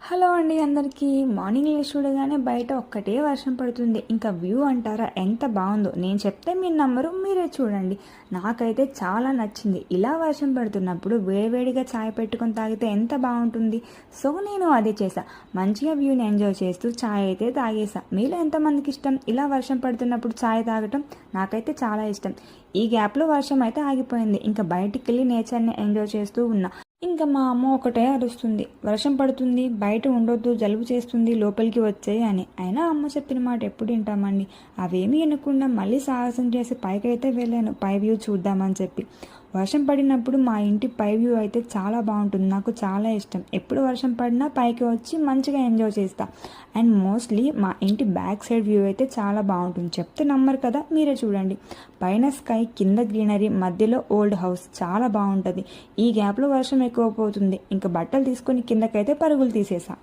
Hello అండి అందరికీ. Morning లేచి చూడగానే బయట ఒక్కటే వర్షం పడుతుంది. ఇంకా వ్యూ అంటారా ఎంత బాగుందో. నేను చెప్తే మీరు నమ్మరు, మీరే చూడండి. నాకైతే చాలా నచ్చింది. ఇలా వర్షం పడుతున్నప్పుడు వేడివేడిగా చాయ్ పెట్టుకొని తాగితే ఎంత బాగుంటుంది. సో నేను అదే చేసా. మంచిగా వ్యూని ఎంజాయ్ చేస్తూ చాయ్ అయితే తాగేసా. మీలో ఎంతమందికి ఇష్టం ఇలా వర్షం పడుతున్నప్పుడు చాయ్ తాగటం? నాకైతే చాలా ఇష్టం. ఈ గ్యాప్లో వర్షం అయితే ఆగిపోయింది. ఇంకా బయటికి వెళ్ళి నేచర్ని ఎంజాయ్ చేస్తూ ఉన్నా. ఇంకా మా అమ్మ ఒకటే అరుస్తుంది, వర్షం పడుతుంది, బయట ఉండొద్దు, జలుబు చేస్తుంది, లోపలికి వచ్చాయి అని. అయినా అమ్మ చెప్పిన మాట ఎప్పుడు వింటామండి. అవేమీ వినకుండా మళ్ళీ సాహసం చేసి పైకైతే వెళ్ళాను, పై వ్యూ చూద్దామని చెప్పి. వర్షం పడినప్పుడు మా ఇంటి పై వ్యూ అయితే చాలా బాగుంటుంది. నాకు చాలా ఇష్టం. ఎప్పుడు వర్షం పడినా పైకి వచ్చి మంచిగా ఎంజాయ్ చేస్తా. అండ్ మోస్ట్లీ మా ఇంటి బ్యాక్ సైడ్ వ్యూ అయితే చాలా బాగుంటుంది. చెప్తే నమ్మరు కదా, మీరే చూడండి. పైన స్కై, కింద గ్రీనరీ, మధ్యలో ఓల్డ్ హౌస్ చాలా బాగుంటుంది. ఈ గ్యాప్లో వర్షం ఎక్కువ పోతుంది. ఇంకా బట్టలు తీసుకొని కిందకైతే పరుగులు తీసేసా.